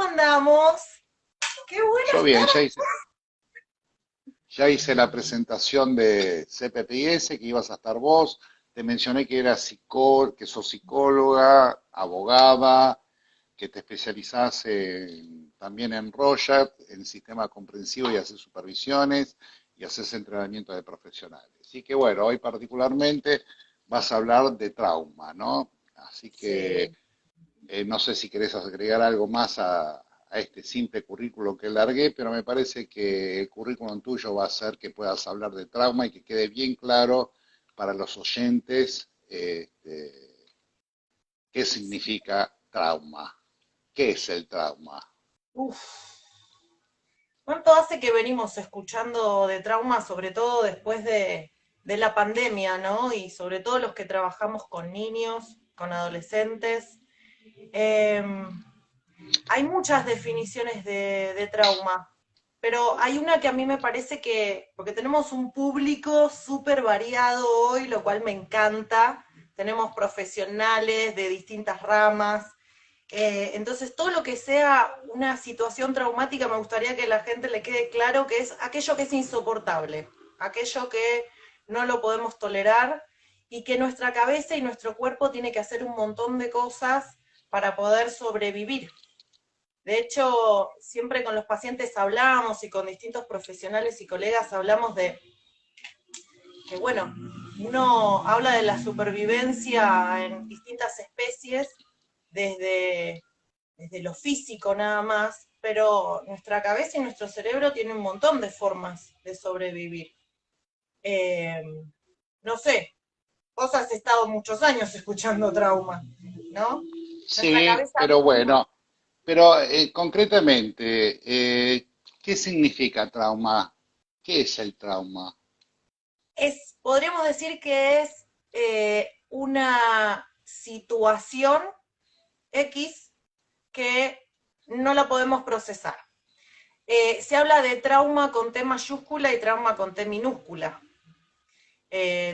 andamos? ¡Qué bueno Yo bien, estar! ya hice la presentación de CPPIS, que ibas a estar vos. Te mencioné que que sos psicóloga, abogada, que te especializás también en Rorschach, en sistema comprensivo y haces supervisiones y haces entrenamiento de profesionales. Así que bueno, hoy particularmente vas a hablar de trauma, ¿no? Así que Sí. no sé si querés agregar algo más a este simple currículo que largué, pero me parece que el currículum tuyo va a hacer que puedas hablar de trauma y que quede bien claro para los oyentes qué significa trauma, qué es el trauma. Uf. ¿Cuánto hace que venimos escuchando de trauma, sobre todo después de la pandemia, ¿no? Y sobre todo los que trabajamos con niños, con adolescentes. Em, Hay muchas definiciones de trauma, pero hay una que a mí me parece que, porque tenemos un público súper variado hoy, lo cual me encanta, tenemos profesionales de distintas ramas, entonces todo lo que sea una situación traumática me gustaría que a la gente le quede claro que es aquello que es insoportable, aquello que no lo podemos tolerar y que nuestra cabeza y nuestro cuerpo tiene que hacer un montón de cosas para poder sobrevivir. De hecho, siempre con los pacientes hablamos y con distintos profesionales y colegas hablamos de que, bueno, uno habla de la supervivencia en distintas especies desde lo físico nada más, pero nuestra cabeza y nuestro cerebro tienen un montón de formas de sobrevivir. Eh, no sé, vos has estado muchos años escuchando trauma, ¿no? Nuestra Sí, cabeza pero misma bueno, pero concretamente, ¿qué significa trauma? ¿Qué es el trauma? podríamos decir que es una situación X que no la podemos procesar. Se habla de trauma con T mayúscula y trauma con T minúscula.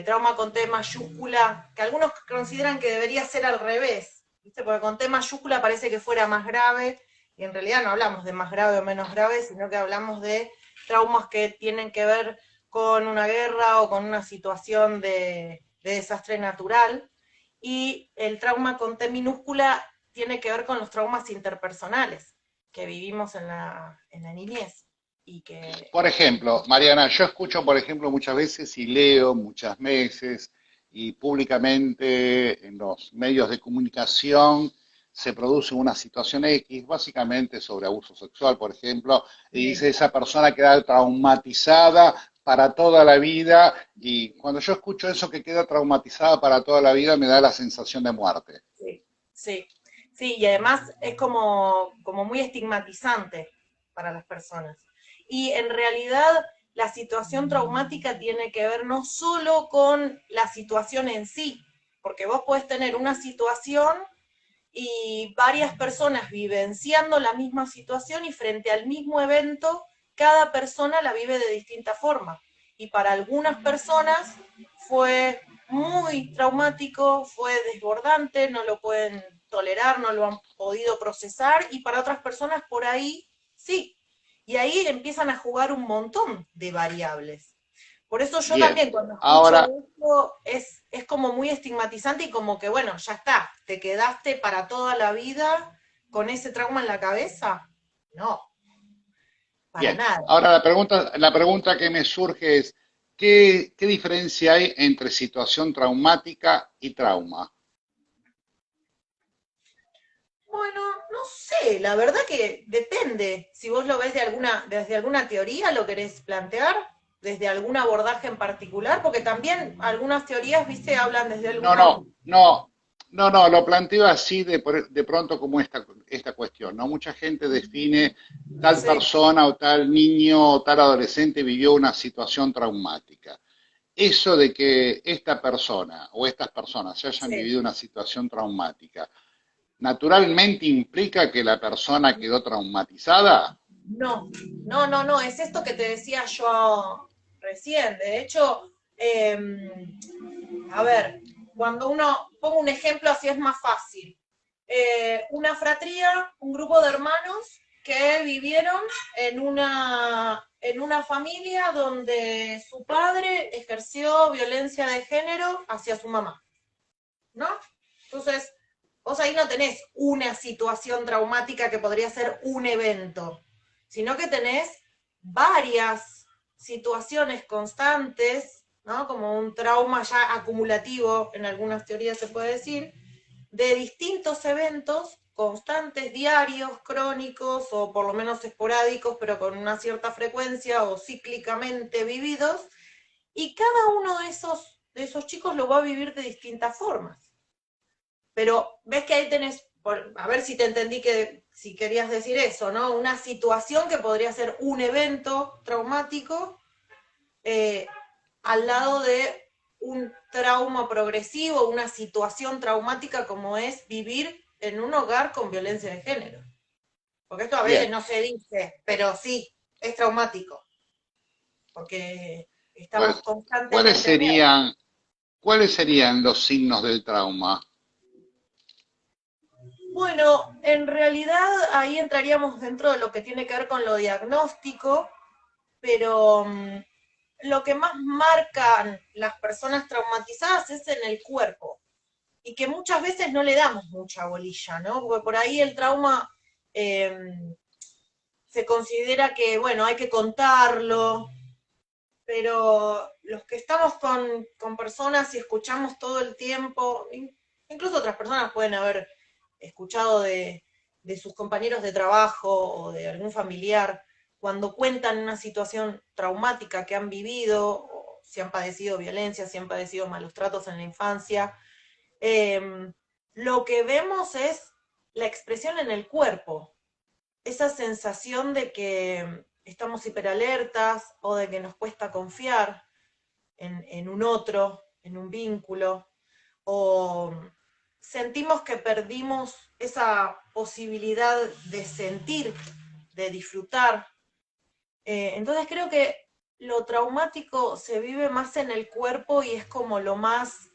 Trauma con T mayúscula, que algunos consideran que debería ser al revés, ¿viste? Porque con T mayúscula parece que fuera más grave, y en realidad no hablamos de más grave o menos grave, sino que hablamos de traumas que tienen que ver con una guerra o con una situación de desastre natural, y el trauma con T minúscula tiene que ver con los traumas interpersonales que vivimos en la niñez y que Por ejemplo, Mariana, yo escucho, por ejemplo, muchas veces y leo muchas veces y públicamente en los medios de comunicación se produce una situación X, básicamente sobre abuso sexual, por ejemplo, y dice esa persona queda traumatizada para toda la vida y cuando yo escucho eso que queda traumatizada para toda la vida me da la sensación de muerte. sí, sí, sí, y además es como muy estigmatizante para las personas. Y en realidad la situación traumática tiene que ver no solo con la situación en sí, porque vos podés tener una situación y varias personas vivenciando la misma situación y frente al mismo evento, cada persona la vive de distinta forma. Y para algunas personas fue muy traumático, fue desbordante, no lo pueden tolerar, no lo han podido procesar, y para otras personas por ahí sí. Y ahí empiezan a jugar un montón de variables. Por eso yo Bien, también cuando escucho ahora esto es como muy estigmatizante y como que, bueno, ya está, te quedaste para toda la vida con ese trauma en la cabeza. No, para bien, nada. ahora la pregunta que me surge es, ¿qué diferencia hay entre situación traumática y trauma? Bueno, no sé, la verdad que depende. Si vos lo ves desde alguna teoría, lo querés plantear, desde algún abordaje en particular, porque también algunas teorías, viste, hablan desde No, alguna. no, no, no, lo planteo así de pronto como esta cuestión, ¿no? Mucha gente define tal Sí, persona o tal niño o tal adolescente vivió una situación traumática. Eso de que esta persona o estas personas hayan sí. vivido una situación traumática, naturalmente implica que la persona quedó traumatizada. No, no, no, no, es esto que te decía yo recién. De hecho, a ver, cuando uno, pongo un ejemplo así es más fácil. una fratría, un grupo de hermanos que vivieron en una familia donde su padre ejerció violencia de género hacia su mamá, ¿no? Entonces, vos ahí no tenés una situación traumática que podría ser un evento, sino que tenés varias situaciones constantes, ¿no? Como un trauma ya acumulativo, en algunas teorías se puede decir, de distintos eventos constantes, diarios, crónicos o por lo menos esporádicos, pero con una cierta frecuencia o cíclicamente vividos, y cada uno de esos chicos lo va a vivir de distintas formas. Pero ves que ahí tenés, a ver si te entendí que si querías decir eso, ¿no? Una situación que podría ser un evento traumático eh, al lado de un trauma progresivo, una situación traumática como es vivir en un hogar con violencia de género. Porque esto a veces Bien. no se dice, pero sí, es traumático, porque estamos ¿Cuál- ¿Cuáles constantemente en él. serían, ¿cuáles serían los signos del trauma? Bueno, en realidad ahí entraríamos dentro de lo que tiene que ver con lo diagnóstico, pero lo que más marcan las personas traumatizadas es en el cuerpo y que muchas veces no le damos mucha bolilla, ¿no? Porque por ahí el trauma eh, se considera que, bueno, hay que contarlo, pero los que estamos con personas y escuchamos todo el tiempo, incluso otras personas pueden haber escuchado de sus compañeros de trabajo o de algún familiar, cuando cuentan una situación traumática que han vivido, o si han padecido violencia, si han padecido malos tratos en la infancia, eh, lo que vemos es la expresión en el cuerpo, esa sensación de que estamos hiperalertas o de que nos cuesta confiar en un otro, en un vínculo, o sentimos que perdimos esa posibilidad de sentir, de disfrutar. Entonces creo que lo traumático se vive más en el cuerpo y es como lo más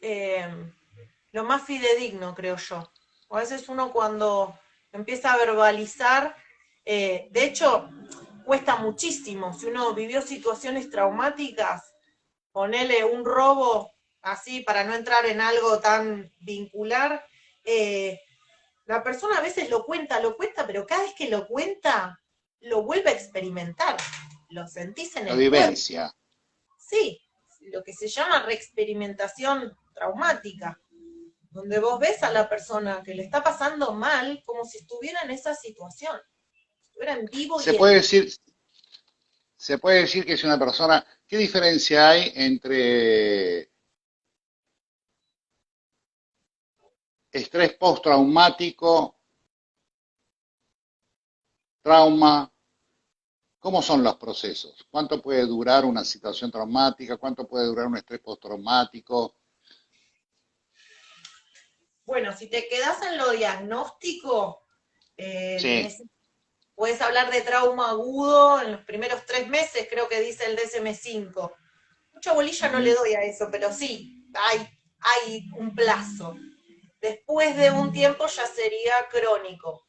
fidedigno, creo yo. A veces uno cuando empieza a verbalizar, de hecho, cuesta muchísimo. Si uno vivió situaciones traumáticas, ponele un robo así para no entrar en algo tan vincular, eh, la persona a veces lo cuenta, pero cada vez que lo cuenta, lo vuelve a experimentar. Lo sentís en La el cuerpo. vivencia. Sí, lo que se llama reexperimentación traumática, donde vos ves a la persona que le está pasando mal como si estuviera en esa situación, estuviera en vivo Se y en puede decir, se puede decir que es una persona, ¿qué diferencia hay entre estrés postraumático, trauma? ¿Cómo son los procesos? ¿Cuánto puede durar una situación traumática? ¿Cuánto puede durar un estrés postraumático? bueno, si te quedás en lo diagnóstico, Sí. puedes hablar de trauma agudo en los primeros 3 meses, creo que dice el DSM-5. Mucha bolilla no le Ujú. doy a eso, pero sí, hay un plazo. Después de un tiempo ya sería crónico.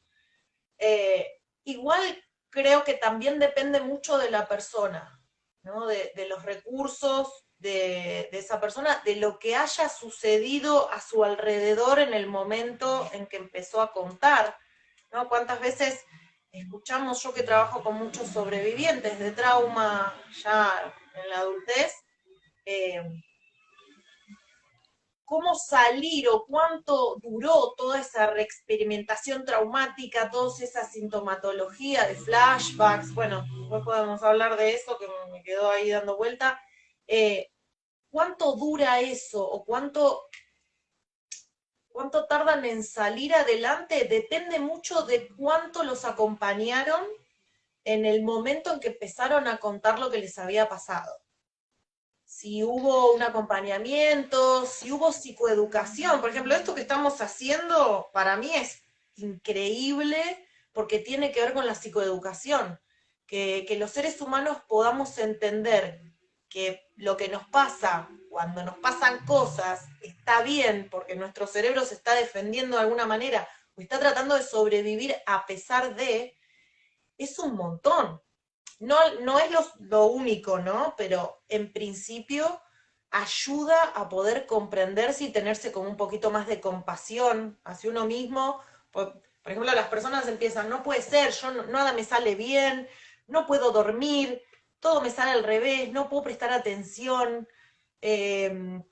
Eh, Igual creo que también depende mucho de la persona, ¿no? De los recursos de esa persona, de lo que haya sucedido a su alrededor en el momento en que empezó a contar, ¿no? ¿Cuántas veces escuchamos, yo que trabajo con muchos sobrevivientes de trauma ya en la adultez, eh, cómo salir o cuánto duró toda esa reexperimentación traumática, toda esa sintomatología de flashbacks, bueno, después podemos hablar de eso que me quedó ahí dando vuelta, cuánto dura eso o cuánto tardan en salir adelante depende mucho de cuánto los acompañaron en el momento en que empezaron a contar lo que les había pasado. Si hubo un acompañamiento, si hubo psicoeducación. Por ejemplo, esto que estamos haciendo para mí es increíble porque tiene que ver con la psicoeducación, que los seres humanos podamos entender que lo que nos pasa cuando nos pasan cosas está bien porque nuestro cerebro se está defendiendo de alguna manera o está tratando de sobrevivir a pesar de, es un montón. No, no es lo único, ¿no? Pero en principio ayuda a poder comprenderse y tenerse como un poquito más de compasión hacia uno mismo. Por ejemplo, las personas empiezan, no puede ser, yo nada me sale bien, no puedo dormir, todo me sale al revés, no puedo prestar atención, eh,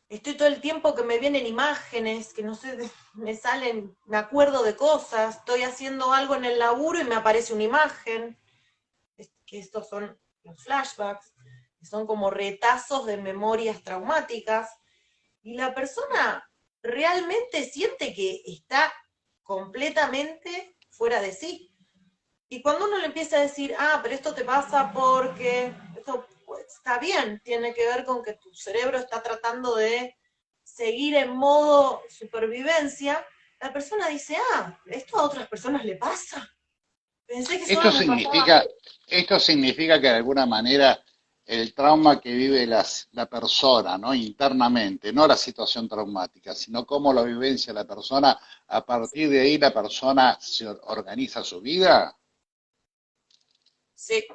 estoy todo el tiempo que me vienen imágenes, que no sé, me salen, me acuerdo de cosas, estoy haciendo algo en el laburo y me aparece una imagen, que estos son los flashbacks, que son como retazos de memorias traumáticas, y la persona realmente siente que está completamente fuera de sí. Y cuando uno le empieza a decir, ah, pero esto te pasa porque, esto pues, está bien, tiene que ver con que tu cerebro está tratando de seguir en modo supervivencia, la persona dice, ah, esto a otras personas le pasa. Pensé que Esto solo me pasaba a mí. significa, esto significa que de alguna manera el trauma que vive la persona, ¿no? Internamente, no la situación traumática, sino cómo lo vivencia la persona, a partir de ahí la persona se organiza su vida. Sí,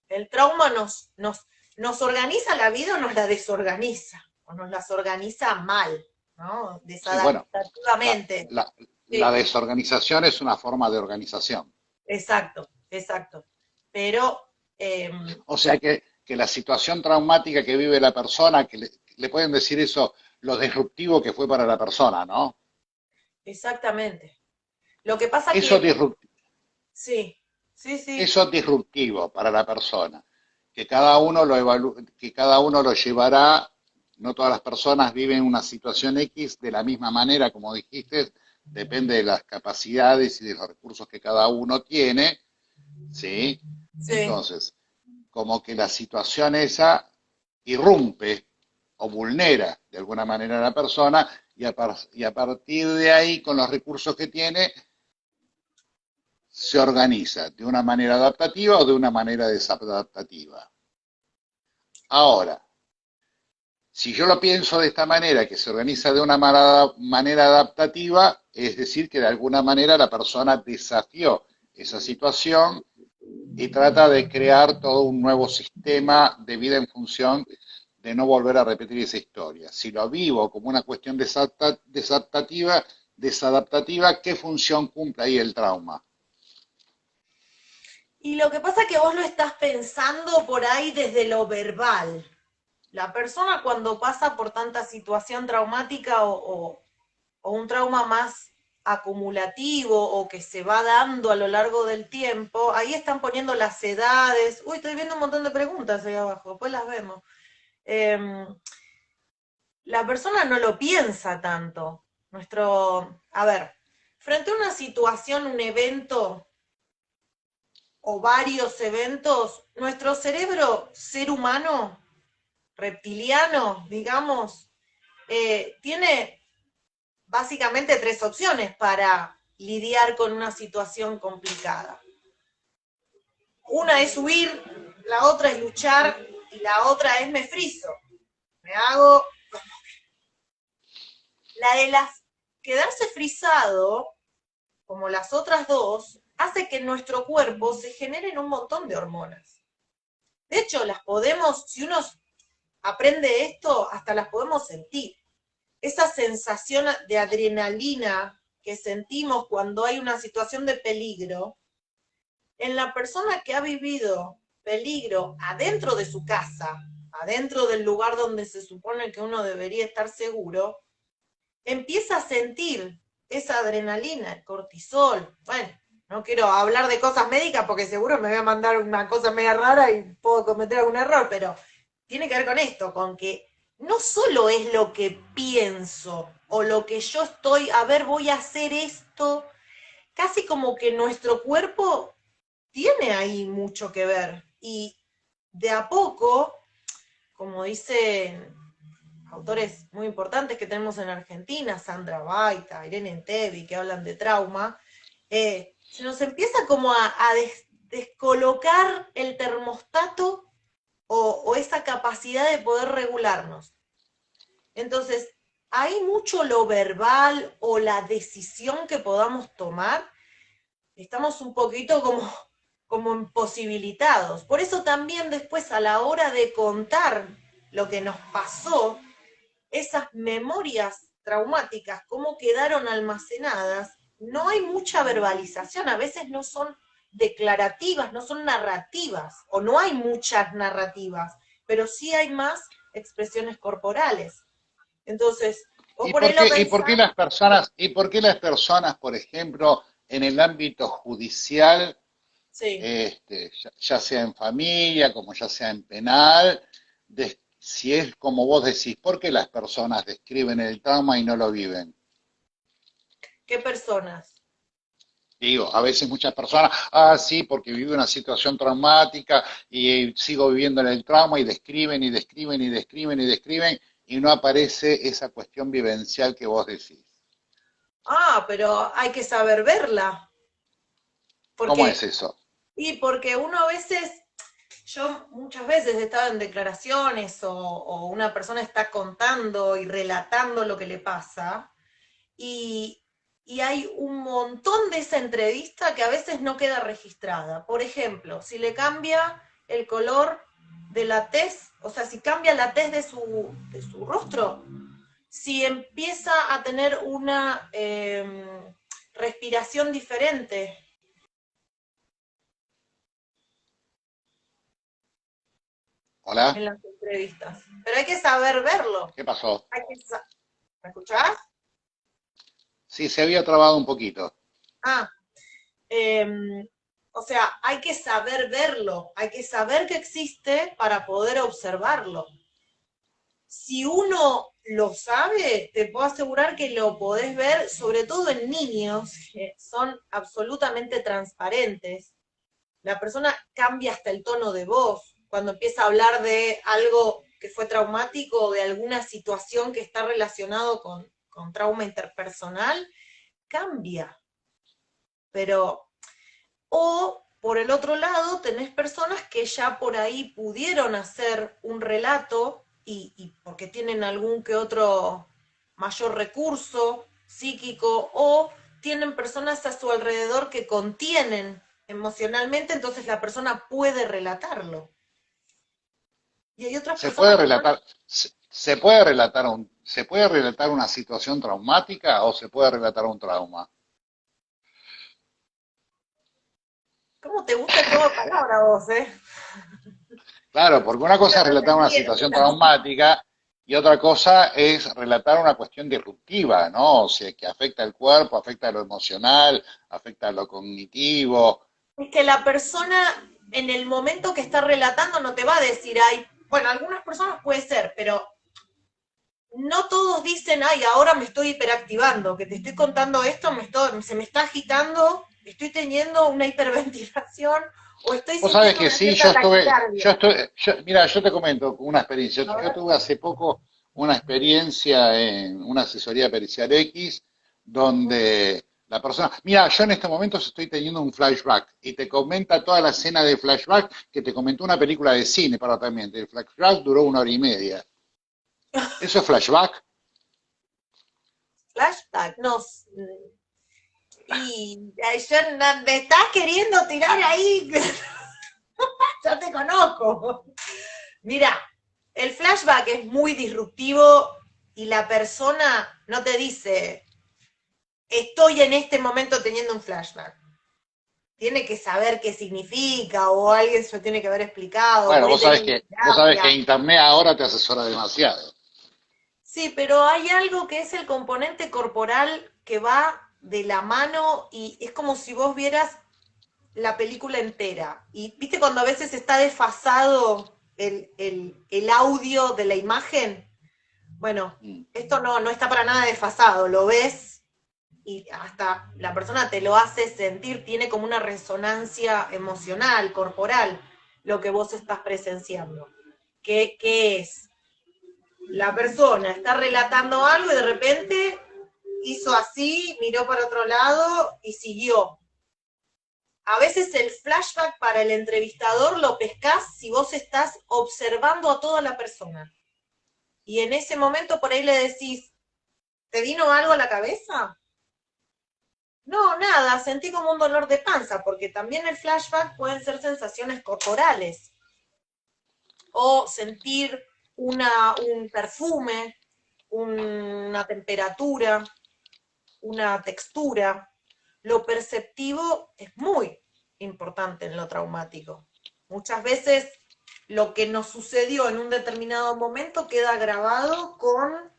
el trauma nos organiza la vida o nos la desorganiza, o nos las organiza mal, ¿no? Sí, bueno, la, Desadaptativamente. la, la Sí, desorganización es una forma de organización. exacto, exacto. Pero, eh, O sea que la situación traumática que vive la persona, que le pueden decir eso, lo disruptivo que fue para la persona, ¿no? exactamente. Lo que pasa Eso, que, sí, sí, sí, eso es disruptivo para la persona, que cada uno que cada uno lo llevará, no todas las personas viven una situación X de la misma manera, como dijiste, depende de las capacidades y de los recursos que cada uno tiene, ¿sí? sí. Entonces, como que la situación esa irrumpe o vulnera de alguna manera a la persona y a partir de ahí, con los recursos que tiene, se organiza de una manera adaptativa o de una manera desadaptativa. Ahora, si yo lo pienso de esta manera, que se organiza de una manera adaptativa, es decir, que de alguna manera la persona desafió esa situación y trata de crear todo un nuevo sistema de vida en función de no volver a repetir esa historia. Si lo vivo como una cuestión desadaptativa, ¿qué función cumple ahí el trauma? Y lo que pasa es que vos lo estás pensando por ahí desde lo verbal. La persona cuando pasa por tanta situación traumática o un trauma más acumulativo o que se va dando a lo largo del tiempo, ahí están poniendo las edades. Uy, estoy viendo un montón de preguntas ahí abajo, después las vemos. Eh, la persona no lo piensa tanto. A ver, frente a una situación, un evento o varios eventos, nuestro cerebro, ser humano, reptiliano, digamos, tiene básicamente tres opciones para lidiar con una situación complicada. Una es huir, la otra es luchar y la otra es me friso. Me hago la de las quedarse frisado, como las otras dos, hace que en nuestro cuerpo se generen un montón de hormonas. De hecho, las podemos, si uno aprende esto, hasta las podemos sentir. Esa sensación de adrenalina que sentimos cuando hay una situación de peligro, en la persona que ha vivido peligro adentro de su casa, adentro del lugar donde se supone que uno debería estar seguro, empieza a sentir esa adrenalina, el cortisol. Bueno, no quiero hablar de cosas médicas porque seguro me voy a mandar una cosa media rara y puedo cometer algún error, pero tiene que ver con esto, con que no solo es lo que pienso o lo que yo estoy, a ver, voy a hacer esto, casi como que nuestro cuerpo tiene ahí mucho que ver. Y de a poco, como dicen autores muy importantes que tenemos en Argentina, Sandra Baita, Irene Entevi, que hablan de trauma, se nos empieza como a descolocar el termostato o esa capacidad de poder regularnos. Entonces, ahí mucho lo verbal o la decisión que podamos tomar, estamos un poquito como imposibilitados. Por eso también después a la hora de contar lo que nos pasó, esas memorias traumáticas, cómo quedaron almacenadas, no hay mucha verbalización, a veces no son declarativas, no son narrativas, o no hay muchas narrativas, pero sí hay más expresiones corporales. Entonces, vos por ahí lo Y por qué pensás, las personas, por ejemplo, en el ámbito judicial, sí. ya sea en familia, como ya sea en penal, si es como vos decís, ¿por qué las personas describen el trauma y no lo viven? ¿Qué personas? Digo, a veces muchas personas, sí, porque viví una situación traumática y sigo viviendo en el trauma y describen y describen y describen y describen y no aparece esa cuestión vivencial que vos decís. Ah, pero hay que saber verla, ¿Cómo es porque, eso? y porque uno a veces, yo muchas veces he estado en declaraciones o una persona está contando y relatando lo que le pasa, y, y hay un montón de esa entrevista que a veces no queda registrada. Por ejemplo, si le cambia el color de la tez, o sea, si cambia la tez de su rostro, si empieza a tener una respiración diferente ¿Hola? en las entrevistas. Pero hay que saber verlo. ¿Qué pasó? Hay que ¿Me escuchás? Sí, se había trabado un poquito. Ah, o sea, hay que saber verlo, hay que saber que existe para poder observarlo. Si uno lo sabe, te puedo asegurar que lo podés ver, sobre todo en niños, que son absolutamente transparentes. La persona cambia hasta el tono de voz cuando empieza a hablar de algo que fue traumático o de alguna situación que está relacionado con trauma interpersonal, cambia. Pero o por el otro lado, tenés personas que ya por ahí pudieron hacer un relato y porque tienen algún que otro mayor recurso psíquico o tienen personas a su alrededor que contienen emocionalmente, entonces la persona puede relatarlo. Y hay otras Se puede personas que no. relatar, se puede relatar se puede relatar una situación traumática o se puede relatar un trauma. ¿Cómo te gusta el juego de palabras vos, eh? Claro, porque una cosa es No te relatar una entiendo. situación traumática y otra cosa es relatar una cuestión disruptiva, ¿no? O sea, que afecta al cuerpo, afecta a lo emocional, afecta a lo cognitivo. Es que la persona en el momento que está relatando no te va a decir, ay, bueno, algunas personas puede ser, pero no todos dicen, ay, ahora me estoy hiperactivando, que te estoy contando esto, se me está agitando, estoy teniendo una hiperventilación o estoy Vos sabés sintiendo que una sí, cierta taquicardia. mira, yo te comento una experiencia. A Yo ver, tuve hace poco una experiencia en una asesoría pericial X, donde la persona, mira, yo en este momento estoy teniendo un flashback y te comenta toda la escena de flashback que te comentó una película de cine para también. El flashback duró 1 hora y media. ¿Eso es flashback? flashback, no. Y me estás queriendo tirar ahí, ya te conozco. Mira, el flashback es muy disruptivo y la persona no te dice, estoy en este momento teniendo un flashback. Tiene que saber qué significa o alguien se lo tiene que haber explicado, Bueno, por ahí tenía una vos sabés que terapia. Internet ahora te asesora demasiado. Sí, pero hay algo que es el componente corporal que va de la mano y es como si vos vieras la película entera. Y viste cuando a veces está desfasado el audio de la imagen. Bueno, Mm. esto no está para nada desfasado, lo ves y hasta la persona te lo hace sentir, tiene como una resonancia emocional, corporal, lo que vos estás presenciando. ¿Qué es? La persona está relatando algo y de repente hizo así, miró para otro lado y siguió. A veces el flashback para el entrevistador lo pescás si vos estás observando a toda la persona. Y en ese momento por ahí le decís, ¿Te vino algo a la cabeza? No, nada, sentí como un dolor de panza, porque también el flashback pueden ser sensaciones corporales o sentir un perfume, una temperatura, una textura. Lo perceptivo es muy importante en lo traumático. Muchas veces lo que nos sucedió en un determinado momento queda grabado con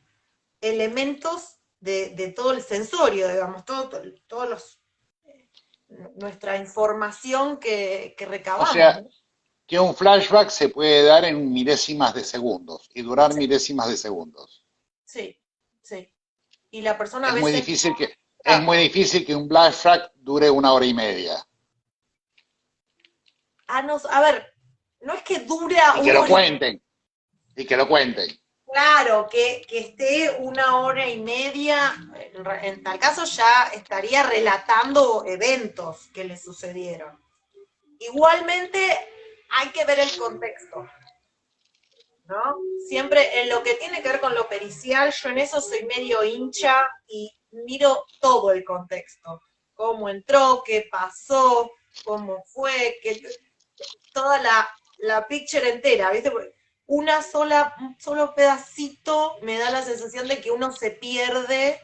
elementos de todo el sensorio, digamos, todos los nuestra información que O recabamos, sea, ¿no? que un flashback se puede dar en milésimas de segundos y durar Sí, milésimas de segundos. sí, sí. Y la persona a Es muy veces difícil que, es no, muy difícil que un flashback dure 1 hora y media. a ver, no es que dura Y que una lo hora y cuenten, y que lo cuenten. claro, que esté una hora y media, en tal caso ya estaría relatando eventos que le sucedieron. Igualmente hay que ver el contexto, ¿no? Siempre en lo que tiene que ver con lo pericial, yo en eso soy medio hincha y miro todo el contexto. Cómo entró, qué pasó, cómo fue, toda la picture entera, ¿viste? Un solo pedacito me da la sensación de que uno se pierde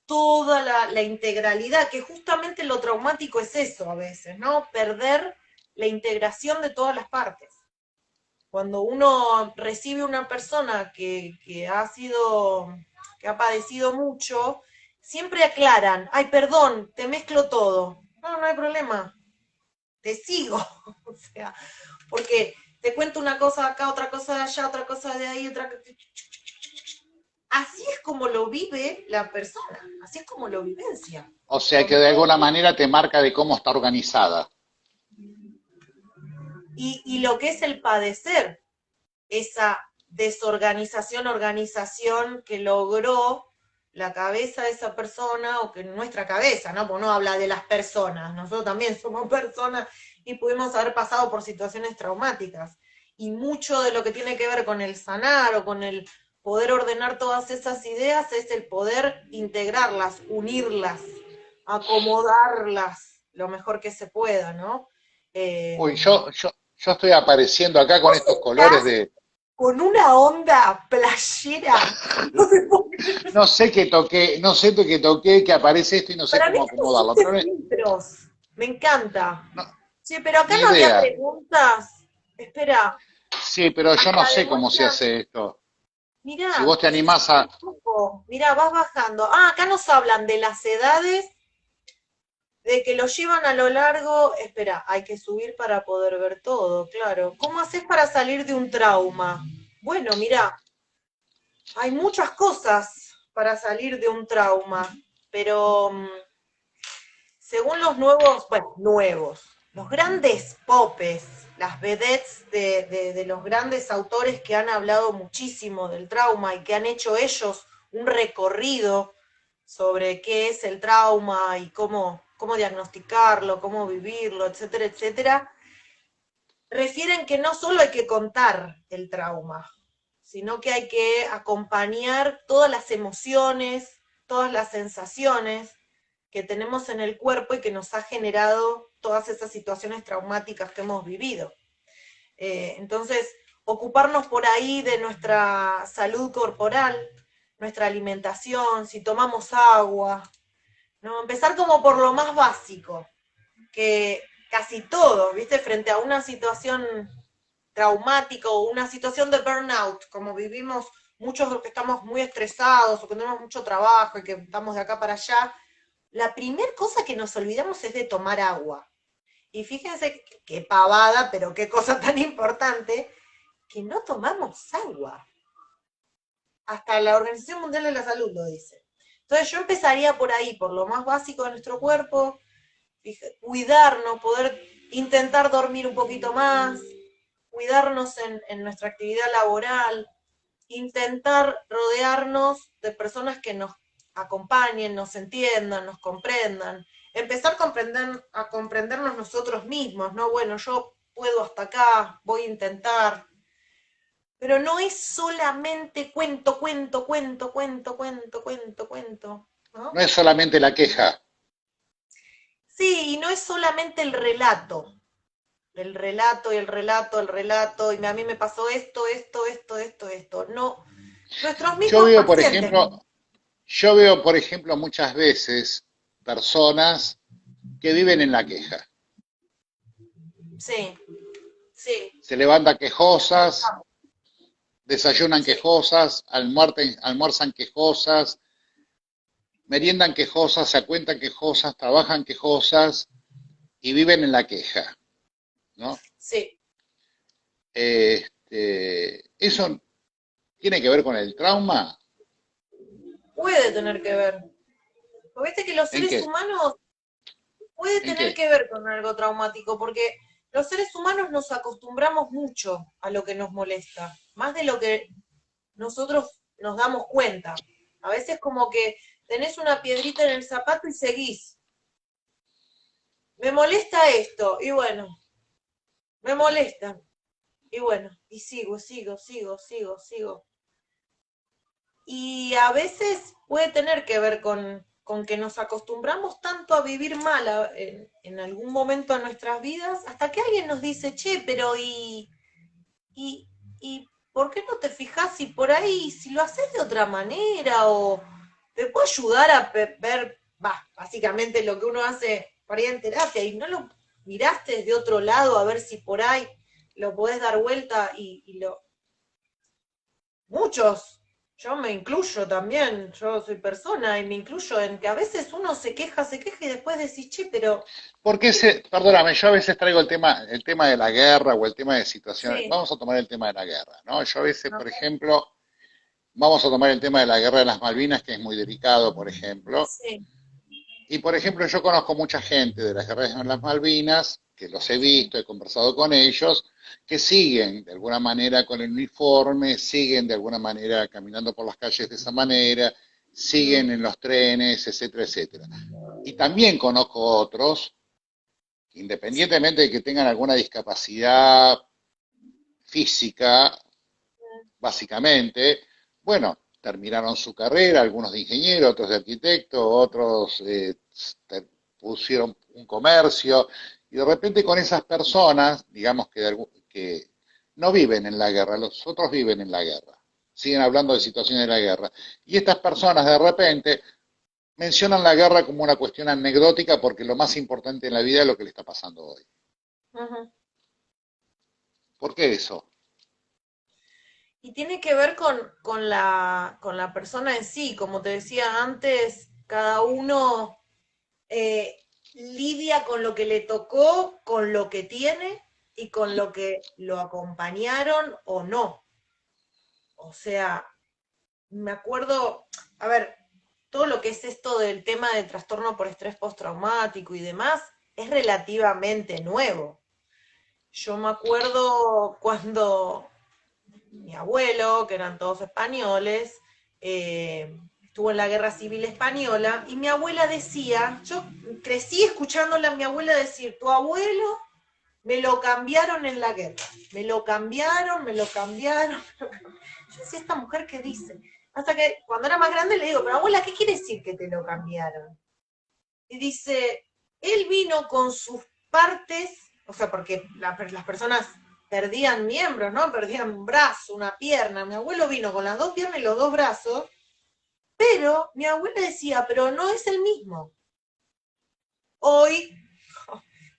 toda la integralidad, que justamente lo traumático es eso a veces, ¿no? Perder la integración de todas las partes. Cuando uno recibe una persona que ha padecido mucho, siempre aclaran, ay, perdón, te mezclo todo. No, no hay problema, te sigo. O sea, porque te cuento una cosa de acá, otra cosa de allá, otra cosa de ahí, otra. Así es como lo vive la persona, así es como lo vivencia. O sea que Con de todo. alguna manera te marca de cómo está organizada. Y lo que es el padecer, esa desorganización, organización que logró la cabeza de esa persona, o que nuestra cabeza, ¿no? Porque no habla de las personas, nosotros también somos personas y pudimos haber pasado por situaciones traumáticas. Y mucho de lo que tiene que ver con el sanar o con el poder ordenar todas esas ideas es el poder integrarlas, unirlas, acomodarlas lo mejor que se pueda, ¿no? Eh, Uy, yo estoy apareciendo acá con vos estos colores estás de, con una onda playera. No te puedo creer. no sé qué toqué, no sé qué toqué, que aparece esto y no sé Para mí cómo que acomodarlo. pusiste Pero filtros. Me encanta. no, Sí, pero acá ni no había idea. preguntas. Espera, Sí, pero yo no acá sé cómo se demuestran. hace esto. Si Mirá, vos te animás a... un poco. Mirá, vas bajando. Ah, acá nos hablan de las edades, de que lo llevan a lo largo. Espera, hay que subir para poder ver todo, claro. ¿Cómo haces para salir de un trauma? Bueno, mirá, hay muchas cosas para salir de un trauma, pero según los nuevos, bueno, nuevos, los grandes popes, las vedettes de los grandes autores que han hablado muchísimo del trauma y que han hecho ellos un recorrido sobre qué es el trauma y cómo diagnosticarlo, cómo vivirlo, etcétera, etcétera, refieren que no solo hay que contar el trauma, sino que hay que acompañar todas las emociones, todas las sensaciones que tenemos en el cuerpo y que nos ha generado todas esas situaciones traumáticas que hemos vivido. Entonces, ocuparnos por ahí de nuestra salud corporal, nuestra alimentación, si tomamos agua, ¿no? Empezar como por lo más básico, que casi todo, ¿viste? Frente a una situación traumática o una situación de burnout, como vivimos muchos de los que estamos muy estresados o que tenemos mucho trabajo y que estamos de acá para allá, la primera cosa que nos olvidamos es de tomar agua. Y fíjense qué pavada, pero qué cosa tan importante, que no tomamos agua. Hasta la Organización Mundial de la Salud lo dice. Entonces yo empezaría por ahí, por lo más básico de nuestro cuerpo, cuidarnos, poder intentar dormir un poquito más, cuidarnos en nuestra actividad laboral, intentar rodearnos de personas que nos acompañen, nos entiendan, nos comprendan, empezar a comprendernos nosotros mismos, ¿no? Bueno, yo puedo hasta acá, voy a intentar. Pero no es solamente cuento, cuento, cuento, cuento, cuento, cuento, cuento, No ¿no? es solamente la queja. Sí, y no es solamente el relato y el relato, el relato, y a mí me pasó esto, esto, esto, esto, esto. No, nuestros Yo mismos veo, por pacientes. ejemplo, yo veo, por ejemplo, muchas veces personas que viven en la queja. Sí, sí, Se levantan quejosas, estamos, desayunan sí, quejosas, almuerzan quejosas, meriendan quejosas, se acuentan quejosas, trabajan quejosas y viven en la queja, ¿no? sí. Eso tiene que ver con el trauma. Puede tener que ver. Porque viste que los ¿En seres qué? humanos puede ¿En tener qué? que ver con algo traumático, porque los seres humanos nos acostumbramos mucho a lo que nos molesta, más de lo que nosotros nos damos cuenta. A veces como que tenés una piedrita en el zapato y seguís. Me molesta esto, y bueno, me molesta, y bueno, y sigo, sigo, sigo, sigo, sigo. Y a veces puede tener que ver con que nos acostumbramos tanto a vivir mal en algún momento de nuestras vidas, hasta que alguien nos dice, che, pero y, y ¿por qué no te fijas si por ahí, si lo haces de otra manera o te puedo ayudar a ver, básicamente lo que uno hace por ahí en terapia y no lo miraste desde otro lado a ver si por ahí lo podés dar vuelta y lo, muchos, yo me incluyo también, yo soy persona y me incluyo en que a veces uno se queja y después decís, che, pero, Porque ¿qué? perdóname, yo a veces traigo el tema de la guerra o el tema de situaciones. Sí, Vamos a tomar el tema de la guerra, ¿no? Yo a veces, por ok, ejemplo, vamos a tomar el tema de la guerra de las Malvinas, que es muy delicado, por ejemplo. sí, Y, por ejemplo, yo conozco mucha gente de las guerras de las Malvinas, que los he sí, visto, he conversado con ellos, que siguen de alguna manera con el uniforme, siguen de alguna manera caminando por las calles de esa manera, mm, siguen en los trenes, etcétera, etcétera. Y también conozco otros, sí, independientemente de que tengan alguna discapacidad física, básicamente, bueno, terminaron su carrera, algunos de ingeniero, otros de arquitecto, otros pusieron un comercio, y de repente con esas personas, digamos que no viven en la guerra, los otros viven en la guerra, siguen hablando de situaciones de la guerra, y estas personas de repente mencionan la guerra como una cuestión anecdótica porque lo más importante en la vida es lo que le está pasando hoy. ujú. ¿Por qué eso? Y tiene que ver con la persona en sí, como te decía antes, cada uno lidia con lo que le tocó, con lo que tiene y con lo que lo acompañaron o no. O sea, me acuerdo, a ver, todo lo que es esto del tema del trastorno por estrés postraumático y demás es relativamente nuevo. Yo me acuerdo cuando mi abuelo, que eran todos españoles, estuvo en la Guerra Civil Española, y mi abuela decía, yo crecí escuchándola a mi abuela decir, tu abuelo me lo cambiaron en la guerra, me lo cambiaron, me lo cambiaron. Yo decía, esta mujer qué dice. Hasta que cuando era más grande le digo, pero abuela, ¿qué quiere decir que te lo cambiaron? Y dice, él vino con sus partes, o sea, porque las personas perdían miembros, ¿no? Perdían un brazo, una pierna. Mi abuelo vino con las dos piernas y los dos brazos, pero mi abuela decía, pero no es el mismo. Hoy,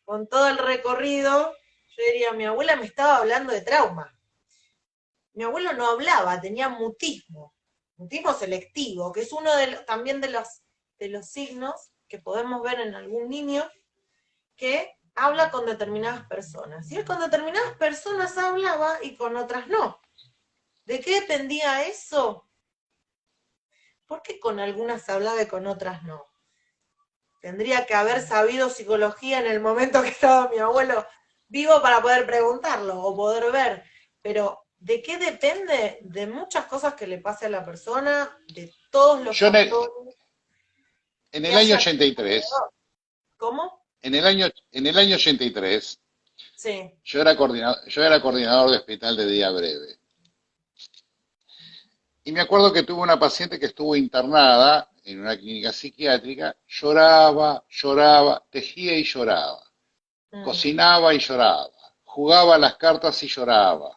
con todo el recorrido, yo diría, mi abuela me estaba hablando de trauma. Mi abuelo no hablaba, tenía mutismo selectivo, que es uno también de los signos que podemos ver en algún niño que habla con determinadas personas. Y él con determinadas personas hablaba y con otras no. ¿De qué dependía eso? ¿Por qué con algunas hablaba y con otras no? Tendría que haber sabido psicología en el momento que estaba mi abuelo vivo para poder preguntarlo o poder ver. Pero ¿de qué depende? De muchas cosas que le pase a la persona, de todos los Yo factores en que el año haya 83, alrededor. ¿Cómo? en el año 83, Sí, yo era coordinador de hospital de día breve. Y me acuerdo que tuve una paciente que estuvo internada en una clínica psiquiátrica, lloraba, lloraba, tejía y lloraba, Mm, cocinaba y lloraba, jugaba a las cartas y lloraba.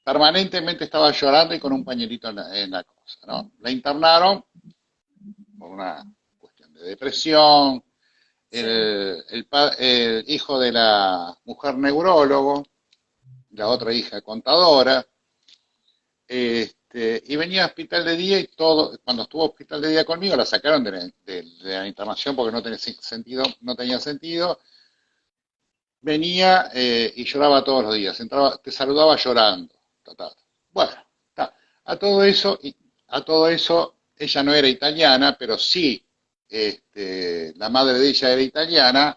Permanentemente estaba llorando y con un pañuelito en la cosa, ¿no? La internaron por una cuestión de depresión. sí. El hijo de la mujer neurólogo, la otra hija contadora, y venía a hospital de día y todo, cuando estuvo a hospital de día conmigo, la sacaron de la internación porque no tenía sentido, no tenía sentido. Venía y lloraba todos los días, entraba, te saludaba llorando. Ta, ta. Bueno, ta. A todo eso, a todo eso, ella no era italiana, pero sí, la madre de ella era italiana,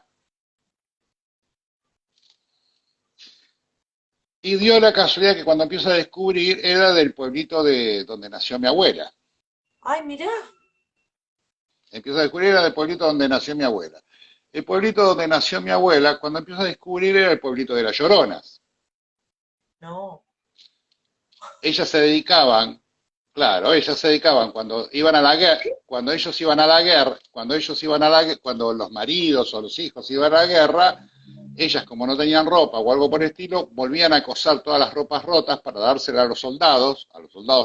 y dio la casualidad que cuando empiezo a descubrir era del pueblito de donde nació mi abuela. Ay, mirá. Empiezo a descubrir era del pueblito donde nació mi abuela. El pueblito donde nació mi abuela, cuando empiezo a descubrir era el pueblito de las Lloronas. No. Ellas se dedicaban, claro, ellas se dedicaban cuando iban a la guerra, cuando ellos iban a la guerra, cuando ellos iban a la guerra, cuando los maridos o los hijos iban a la guerra, ellas como no tenían ropa o algo por el estilo, volvían a coser todas las ropas rotas para dárselas a los soldados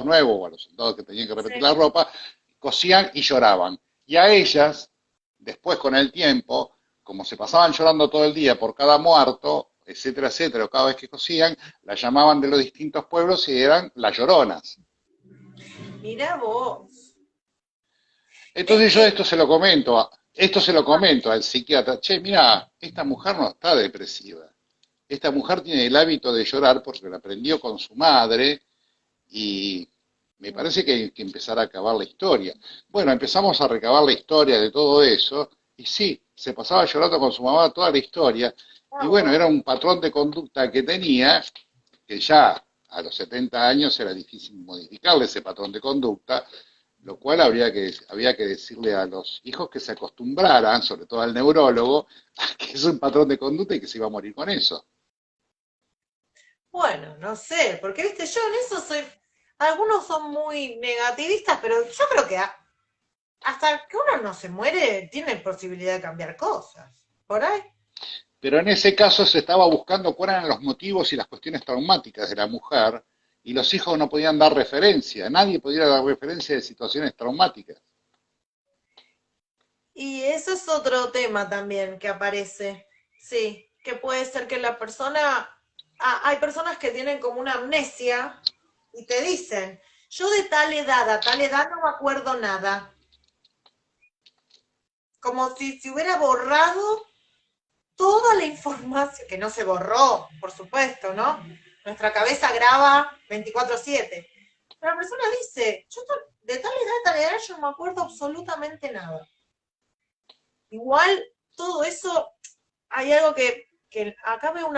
nuevos o a los soldados que tenían que repetir Sí. la ropa, cosían y lloraban. Y a ellas, después con el tiempo, como se pasaban llorando todo el día por cada muerto, etcétera, o cada vez que cosían, la llamaban de los distintos pueblos y eran las lloronas. Mirá vos. Es Entonces yo que, esto se lo comento al psiquiatra, che, mira, esta mujer no está depresiva, esta mujer tiene el hábito de llorar porque la aprendió con su madre y me parece que hay que empezar a acabar la historia. Bueno, empezamos a recabar la historia de todo eso y sí, se pasaba llorando con su mamá toda la historia y ah, bueno, era bueno. un patrón de conducta que tenía que ya a los 70 años era difícil modificarle ese patrón de conducta, lo cual había que decirle a los hijos que se acostumbraran, sobre todo al neurólogo, a que es un patrón de conducta y que se iba a morir con eso. Bueno, no sé, porque viste, yo en eso soy, algunos son muy negativistas, pero yo creo que hasta que uno no se muere, tiene posibilidad de cambiar cosas. ¿Por ahí? Pero en ese caso se estaba buscando cuáles eran los motivos y las cuestiones traumáticas de la mujer y los hijos no podían dar referencia, nadie podía dar referencia de situaciones traumáticas. Y eso es otro tema también que aparece. Sí, que puede ser que la persona, hay personas que tienen como una amnesia y te dicen, yo de tal edad a tal edad no me acuerdo nada. Como si se hubiera borrado toda la información, que no se borró, por supuesto, ¿no? Nuestra cabeza graba 24/7. Pero la persona dice, yo de tal edad a tal edad yo no me acuerdo absolutamente nada. Igual, todo eso, hay algo que acá veo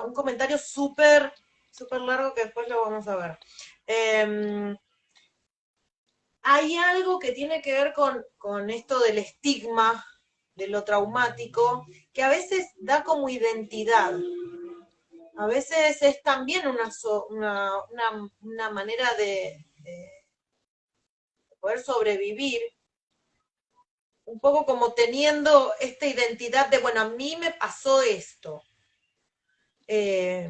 un comentario súper, súper largo que después lo vamos a ver. Eh, Hay algo que tiene que ver con esto del estigma, de lo traumático, que a veces da como identidad. A veces es también una manera de poder sobrevivir, un poco como teniendo esta identidad de, bueno, a mí me pasó esto. Eh,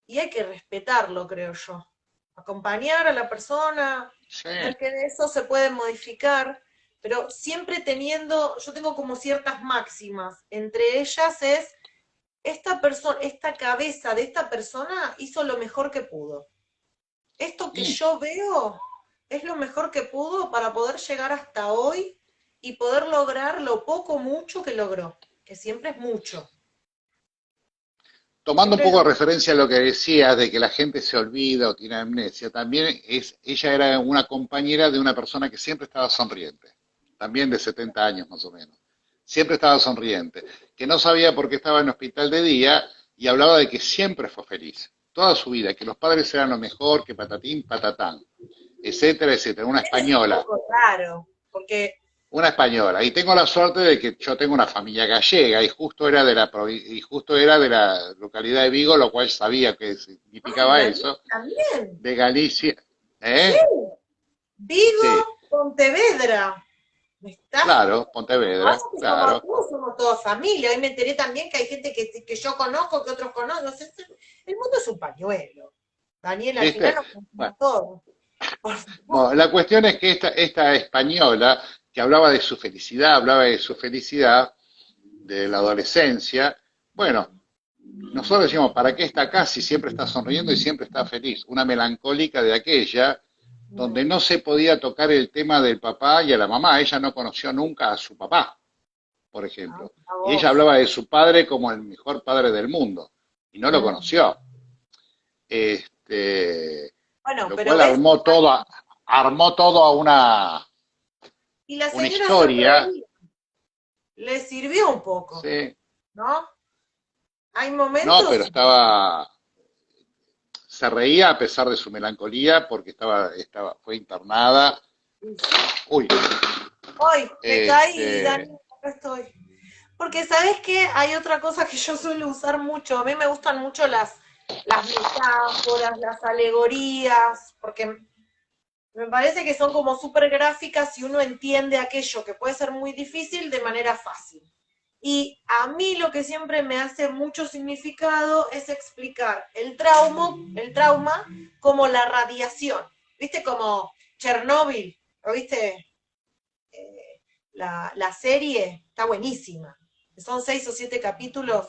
y hay que respetarlo, creo yo. Acompañar a la persona, Sí. ver que eso se puede modificar, pero siempre teniendo, yo tengo como ciertas máximas. Entre ellas es, esta persona, esta cabeza de esta persona hizo lo mejor que pudo. Esto que Y yo veo es lo mejor que pudo para poder llegar hasta hoy y poder lograr lo poco mucho que logró, que siempre es mucho. tomando un Siempre poco de lo... referencia a lo que decías de que la gente se olvida o tiene amnesia, también ella era una compañera de una persona que siempre estaba sonriente, también de 70 años más o menos. Siempre estaba sonriente, que no sabía por qué estaba en el hospital de día y hablaba de que siempre fue feliz, toda su vida, que los padres eran lo mejor, que patatín, patatán, etcétera, etcétera. Es un poco raro, porque Una española. Y tengo la suerte de que yo tengo una familia gallega y justo era de y justo era de la localidad de Vigo, lo cual sabía que ay, significaba Galicia eso, también. de Galicia. Sí, ¿Eh? Sí, Vigo, Pontevedra. ¿Me estás? claro, Pasa Pontevedra, que claro. somos todos familia. Hoy me enteré también que hay gente que yo conozco, que otros conocen. O sea, el mundo es un pañuelo. Daniel, al final ¿Viste? nos Bueno, conocemos todos. Por bueno, favor. la cuestión es que esta española que hablaba de su felicidad, de la adolescencia, bueno, nosotros decimos, ¿para qué está acá si siempre está sonriendo y siempre está feliz? Una melancólica de aquella donde no se podía tocar el tema del papá y a la mamá. Ella no conoció nunca a su papá, por Ah, ejemplo. a Y ella vos. hablaba de su padre como el mejor padre del mundo. Y no lo Mm. conoció. Este, Bueno, lo pero cual ves, armó todo a y la una señora se historia. reía, le sirvió un poco, Sí. ¿no? Hay No, pero momentos, se reía a pesar de su melancolía porque fue internada. y sí. Uy, Hoy me caí, este, Dani, acá estoy. Porque sabes qué, hay otra cosa que yo suelo usar mucho. A mí me gustan mucho las metáforas, las alegorías, porque me parece que son como súper gráficas y uno entiende aquello que puede ser muy difícil de manera fácil. Y a mí lo que siempre me hace mucho significado es explicar el trauma como la radiación. ¿Viste? Como Chernóbil, ¿lo viste? La serie está buenísima. Son 6 o 7 capítulos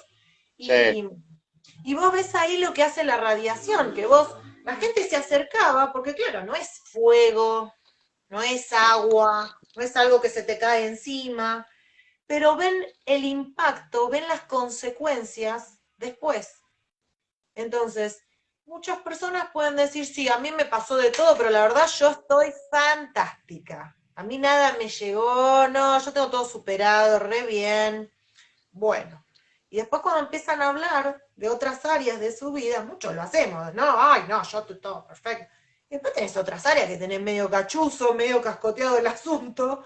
sí, y vos ves ahí lo que hace la radiación, que la gente se acercaba, porque claro, no es fuego, no es agua, no es algo que se te cae encima, pero ven el impacto, ven las consecuencias después. Entonces, muchas personas pueden decir, sí, a mí me pasó de todo, pero la verdad yo estoy fantástica. A mí nada me llegó, no, yo tengo todo superado, re bien. Bueno, y después cuando empiezan a hablar de otras áreas de su vida, muchos lo hacemos, no, ay, no, yo estoy todo perfecto. Y después tenés otras áreas que tenés medio cachuzo, medio cascoteado el asunto,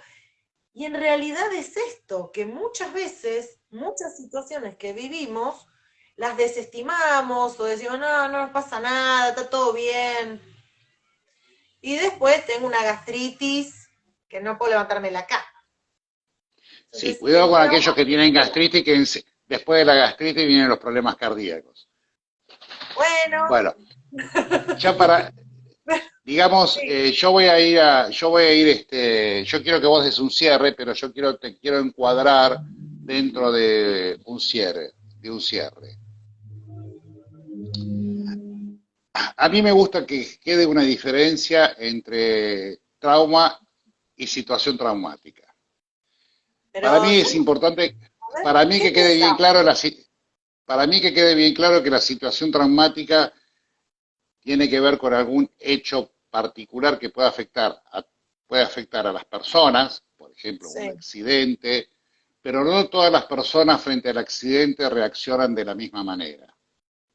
y en realidad es esto, que muchas veces, muchas situaciones que vivimos, las desestimamos o decimos, no, no nos pasa nada, está todo bien. Y después tengo una gastritis que no puedo levantarme la cama. sí, Entonces, cuidado el con trauma aquellos que tienen viene. gastritis, después de la gastritis vienen los problemas cardíacos. Bueno, Bueno, ya para, digamos, sí, yo quiero que vos des un cierre, pero te quiero encuadrar dentro de un cierre. A mí me gusta que quede una diferencia entre trauma y situación traumática. Para pero mí yo es no, importante, a ver, para mí ¿qué que quede bien pensás? claro para mí que quede bien claro que la situación traumática tiene que ver con algún hecho particular que puede afectar a las personas, por ejemplo, un Sí, accidente, pero no todas las personas frente al accidente reaccionan de la misma manera.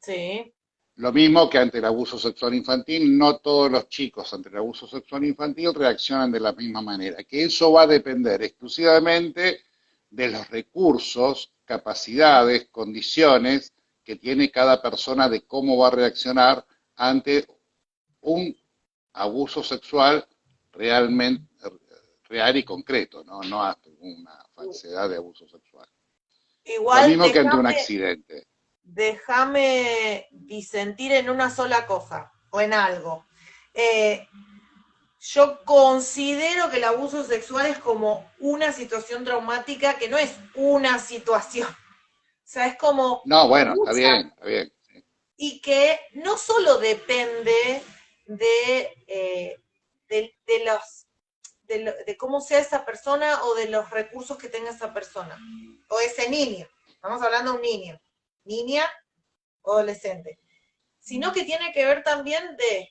sí, Lo mismo que ante el abuso sexual infantil, no todos los chicos ante el abuso sexual infantil reaccionan de la misma manera, que eso va a depender exclusivamente de los recursos, capacidades, condiciones que tiene cada persona de cómo va a reaccionar ante un abuso sexual realmente real y concreto, no, no una falsedad de abuso sexual. Lo igual mismo que ante un accidente. déjame disentir en una sola cosa o en algo. Eh, yo considero que el abuso sexual es como una situación traumática que no es una situación. O sea, es como No, bueno, está muchas bien, está bien. y que no solo depende de los de cómo sea esa persona o de los recursos que tenga esa persona o ese niño. Estamos hablando de un niño, niña o adolescente, sino que tiene que ver también de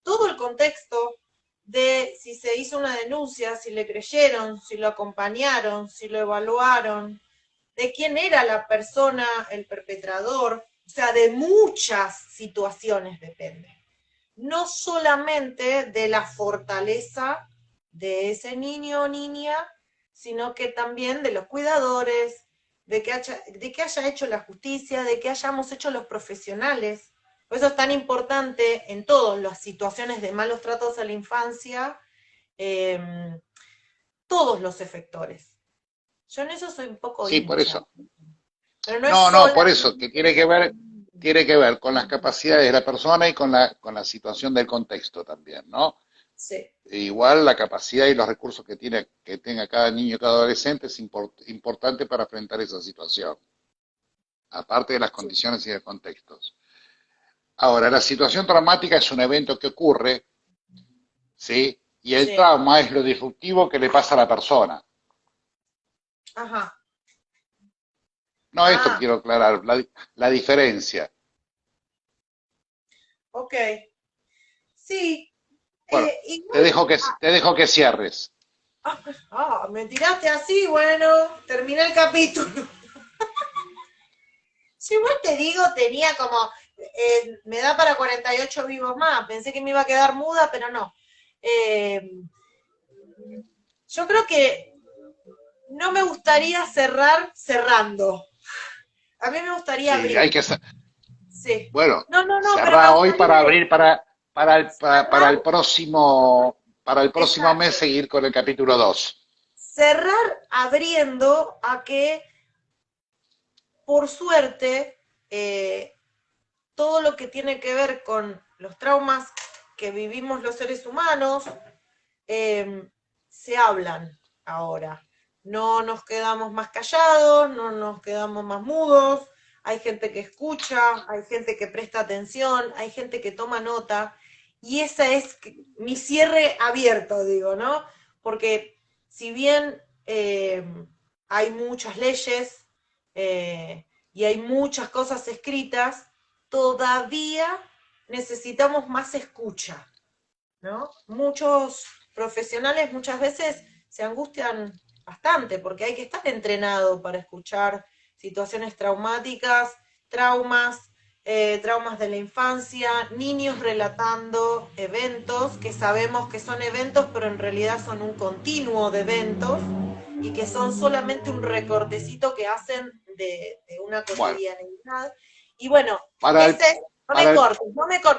todo el contexto de si se hizo una denuncia, si le creyeron, si lo acompañaron, si lo evaluaron, de quién era la persona, el perpetrador, o sea, de muchas situaciones depende. No solamente de la fortaleza de ese niño o niña, sino que también de los cuidadores, de que haya hecho la justicia, de que hayamos hecho los profesionales. Por eso es tan importante en todas las situaciones de malos tratos a la infancia, eh, todos los efectores. Yo en eso soy un poco Sí, por hincha, eso. pero no es No, no, por eso, que solamente... tiene que ver con las capacidades de la persona y con la situación del contexto también, ¿no? Sí, Igual la capacidad y los recursos que tenga cada niño y cada adolescente es importante para enfrentar esa situación, aparte de las sí, condiciones y de contextos. Ahora, la situación traumática es un evento que ocurre, ¿sí? Y el sí. trauma es lo disruptivo que le pasa a la persona. Ajá. No, esto Ah, quiero aclarar, la diferencia. ok. Sí. Bueno, Igual. te dejo que cierres. Me tiraste así, bueno, terminé el capítulo. Si igual te digo, tenía como, me da para 48 vivos más. Pensé que me iba a quedar muda, pero no. Eh, yo creo que no me gustaría cerrar cerrando. A mí me gustaría Sí, abrir. Sí. bueno, No, no, no, pero me cerrá hoy gustaría para abrir para cerrar, para el próximo mes exacto, seguir con el capítulo 2. cerrar abriendo a que, por suerte, todo lo que tiene que ver con los traumas que vivimos los seres humanos, se hablan ahora. No nos quedamos más callados, no nos quedamos más mudos, hay gente que escucha, hay gente que presta atención, hay gente que toma nota, y esa es mi cierre abierto, digo, ¿no? Porque si bien hay muchas leyes y hay muchas cosas escritas, todavía necesitamos más escucha, ¿no? Muchos profesionales muchas veces se angustian bastante porque hay que estar entrenado para escuchar situaciones traumáticas, traumas, traumas de la infancia, niños relatando eventos que sabemos que son eventos, pero en realidad son un continuo de eventos y que son solamente un recortecito que hacen de una Bueno, cotidianidad. Y bueno, para el, ese, no me para el, cortes,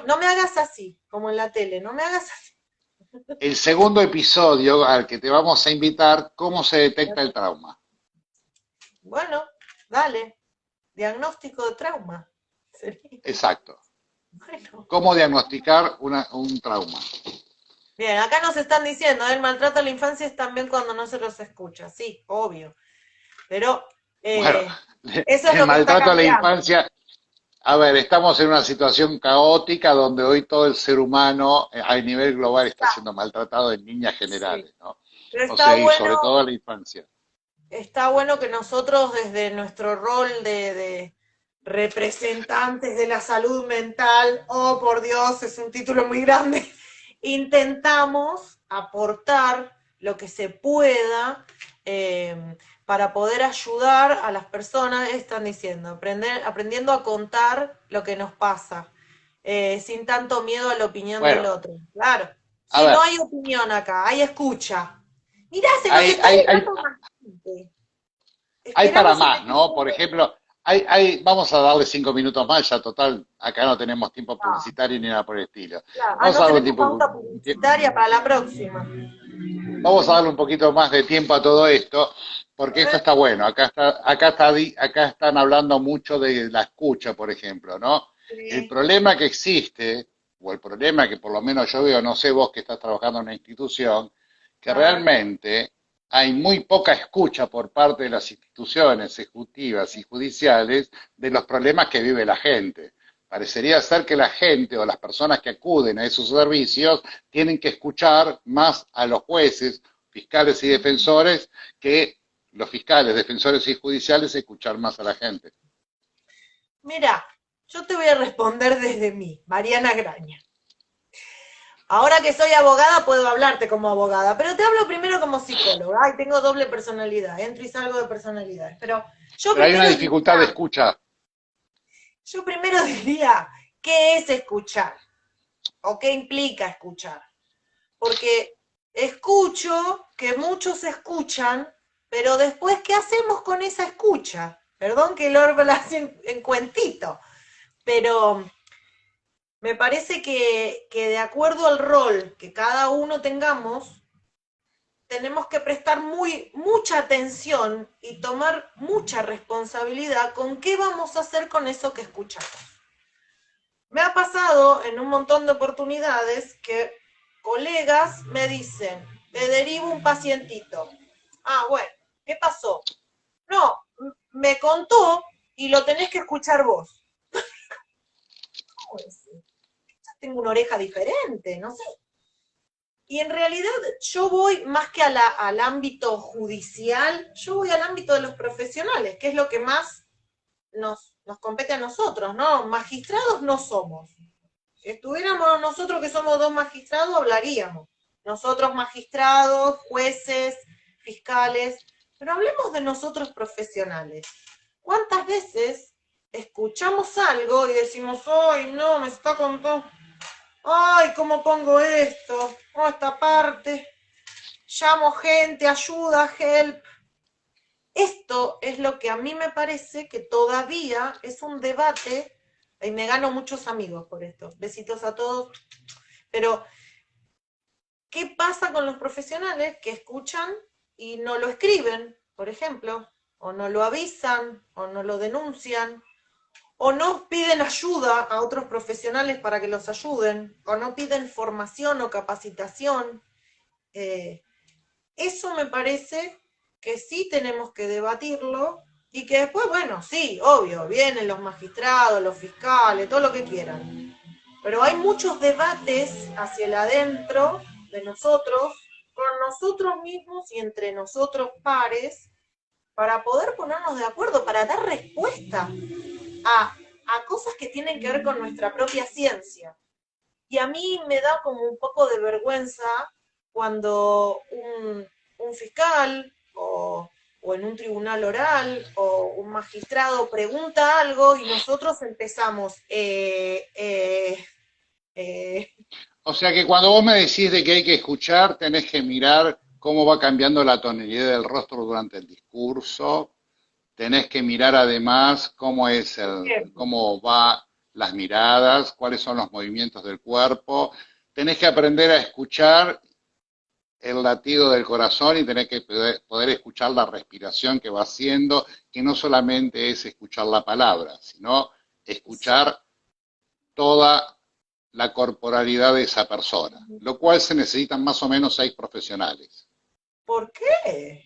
no me hagas así, como en la tele, no me hagas así. el segundo episodio al que te vamos a invitar, ¿cómo se detecta el trauma? Bueno, dale, diagnóstico de trauma. Sería. Exacto. Bueno. ¿Cómo diagnosticar un trauma? Bien, acá nos están diciendo, el maltrato a la infancia es también cuando no se los escucha, sí, obvio. Pero Bueno, eso es el lo que está maltrato a la cambiando. infancia. A ver, estamos en una situación caótica donde hoy todo el ser humano a nivel global está Está, siendo maltratado en líneas sí. generales, ¿no? Pero O sea, y sobre todo a bueno la infancia. está bueno que nosotros desde nuestro rol de representantes de la salud mental, oh por Dios, es un título muy grande, intentamos aportar lo que se pueda para poder ayudar a las personas, están diciendo, aprendiendo a contar lo que nos pasa, sin tanto miedo a la opinión del Bueno, otro. Claro, a si no ver, hay opinión acá, hay escucha. Mirá, se nos hay, está hay, hay, llegando más gente. hay para Esperamos un más, ¿no? Por episodio. ejemplo, vamos a darle 5 minutos más, ya total, acá no tenemos tiempo No, publicitario ni nada por el estilo. claro. Vamos a No darle un tenemos tiempo, pauta publicitaria para la próxima. vamos a darle un poquito más de tiempo a todo esto, porque esto ¿Eh? está bueno. Acá están hablando mucho de la escucha, por ejemplo, ¿no? El Sí, problema que existe, o el problema que por lo menos yo veo, no sé vos que estás trabajando en una institución, que ah, realmente hay muy poca escucha por parte de las instituciones ejecutivas y judiciales de los problemas que vive la gente. Parecería ser que la gente o las personas que acuden a esos servicios tienen que escuchar más a los jueces, fiscales y defensores que los fiscales, defensores y judiciales escuchar más a la gente. mira, yo te voy a responder desde mí, Mariana Graña. Ahora que soy abogada puedo hablarte como abogada, pero te hablo primero como psicóloga. Ay, tengo doble personalidad, entro y salgo de personalidades. Pero yo Pero hay una primero dificultad de diría, escucha. yo primero diría, ¿qué es escuchar? ¿O qué implica escuchar? Porque escucho que muchos escuchan, pero después, ¿qué hacemos con esa escucha? Perdón que lo habla así en cuentito, pero Me parece que de acuerdo al rol que cada uno tengamos, tenemos que prestar mucha atención y tomar mucha responsabilidad con qué vamos a hacer con eso que escuchamos. Me ha pasado en un montón de oportunidades que colegas me dicen, te derivo un pacientito. Ah, bueno, ¿qué pasó? No, me contó y lo tenés que escuchar vos. ¿Cómo es? Yo tengo una oreja diferente, no sé. Y en realidad yo voy más que al ámbito judicial, yo voy al ámbito de los profesionales, que es lo que más nos compete a nosotros, ¿no? Magistrados no somos. Si estuviéramos nosotros que somos dos magistrados, hablaríamos. Nosotros magistrados, jueces, fiscales, pero hablemos de nosotros profesionales. ¿Cuántas veces escuchamos algo y decimos, ay, no, me está contando, ay, ¿cómo pongo esto? Oh, esta parte, llamo gente, ayuda, help. Esto es lo que a mí me parece que todavía es un debate, y me gano muchos amigos por esto, besitos a todos, pero ¿qué pasa con los profesionales que escuchan y no lo escriben, por ejemplo, o no lo avisan, o no lo denuncian, o no piden ayuda a otros profesionales para que los ayuden, o no piden formación o capacitación? Eh, Eso me parece que sí tenemos que debatirlo y que después, bueno, sí, obvio, vienen los magistrados, los fiscales, todo lo que quieran. Pero hay muchos debates hacia el adentro de nosotros, con nosotros mismos y entre nosotros pares, para poder ponernos de acuerdo, para dar respuesta a cosas que tienen que ver con nuestra propia ciencia. Y a mí me da como un poco de vergüenza cuando un fiscal o en un tribunal oral o un magistrado pregunta algo y nosotros empezamos, eh. O sea que cuando vos me decís de que hay que escuchar, tenés que mirar cómo va cambiando la tonalidad del rostro durante el discurso, tenés que mirar además cómo va las miradas, cuáles son los movimientos del cuerpo, tenés que aprender a escuchar el latido del corazón y tenés que poder escuchar la respiración que va haciendo, que no solamente es escuchar la palabra, sino escuchar toda la corporalidad de esa persona, lo cual se necesitan más o menos 6 profesionales. ¿Por qué?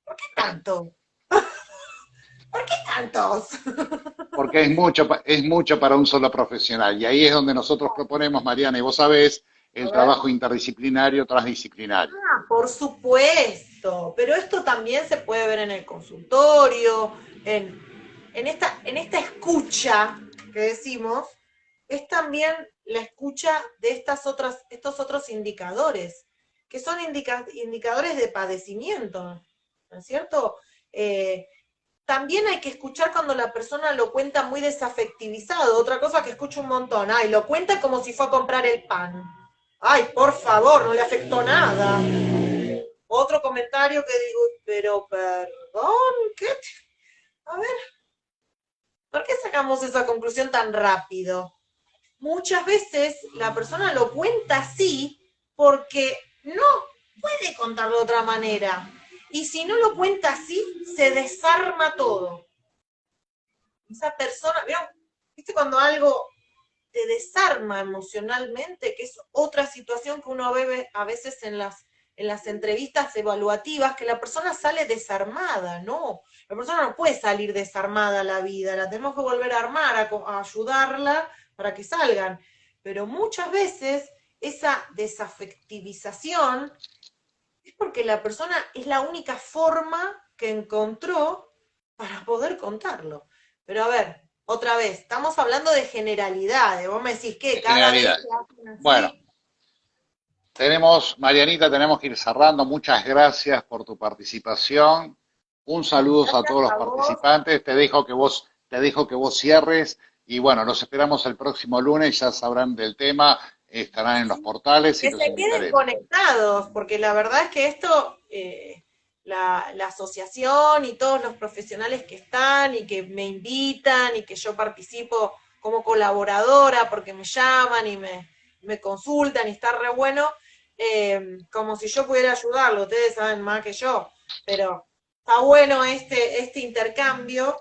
¿Por qué tanto? ¿Por qué tantos? Porque es mucho para un solo profesional. Y ahí es donde nosotros proponemos, Mariana, y vos sabés, A el ver. trabajo interdisciplinario, transdisciplinario. Ah, por supuesto, pero esto también se puede ver en el consultorio, en esta escucha que decimos, es también la escucha de estos otros indicadores, que son indicadores de padecimiento, ¿no es cierto? Eh, También hay que escuchar cuando la persona lo cuenta muy desafectivizado. Otra cosa que escucho un montón, ay, lo cuenta como si fue a comprar el pan. Ay, por favor, no le afectó nada. Otro comentario que digo, pero perdón, ¿qué? A ver, ¿por qué sacamos esa conclusión tan rápido? Muchas veces la persona lo cuenta así porque no puede contarlo de otra manera. Y si no lo cuenta así, se desarma todo. Esa persona, ¿viste cuando algo te desarma emocionalmente? Que es otra situación que uno ve a veces en las entrevistas evaluativas, que la persona sale desarmada, ¿no? La persona no puede salir desarmada a la vida, la tenemos que volver a armar, a ayudarla para que salgan. Pero muchas veces esa desafectivización es porque la persona es la única forma que encontró para poder contarlo. Pero a ver, otra vez, estamos hablando de generalidades. Vos me decís que De cada vez generalidad. que hacen Bueno, así. Marianita, tenemos que ir cerrando. Muchas gracias por tu participación. Un saludo a Gracias todos los a vos. participantes. Te dejo que vos cierres y bueno, los esperamos el próximo lunes. Ya sabrán del tema, estarán en los Sí. portales y Que los se queden invitaremos. conectados, porque la verdad es que esto, la asociación y todos los profesionales que están y que me invitan y que yo participo como colaboradora, porque me llaman y me consultan y está re bueno, como si yo pudiera ayudarlo, ustedes saben más que yo, pero está bueno este intercambio.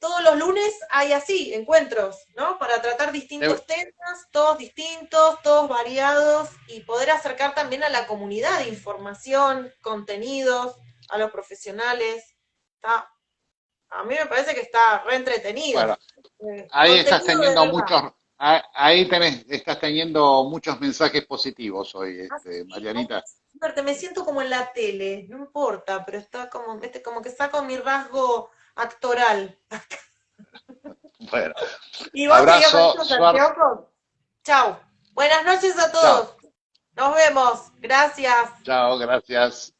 Todos los lunes hay así, encuentros, ¿no? Para tratar Debe- distintos temas, todos distintos, todos variados, y poder acercar también a la comunidad información, contenidos, a los profesionales. Está, a mí me parece que está re entretenido. bueno, ahí estás Contenido de teniendo verdad. muchos, estás teniendo muchos mensajes positivos hoy, Así, Marianita. suerte, me siento como en la tele, no importa, pero está como, ¿viste? Como que saco mi rasgo actoral. Bueno, ¿Y vos seguís con abrazo, estos suerte, anteojos? Chau. Buenas noches a chao, todos. Nos vemos. Gracias. chao, gracias.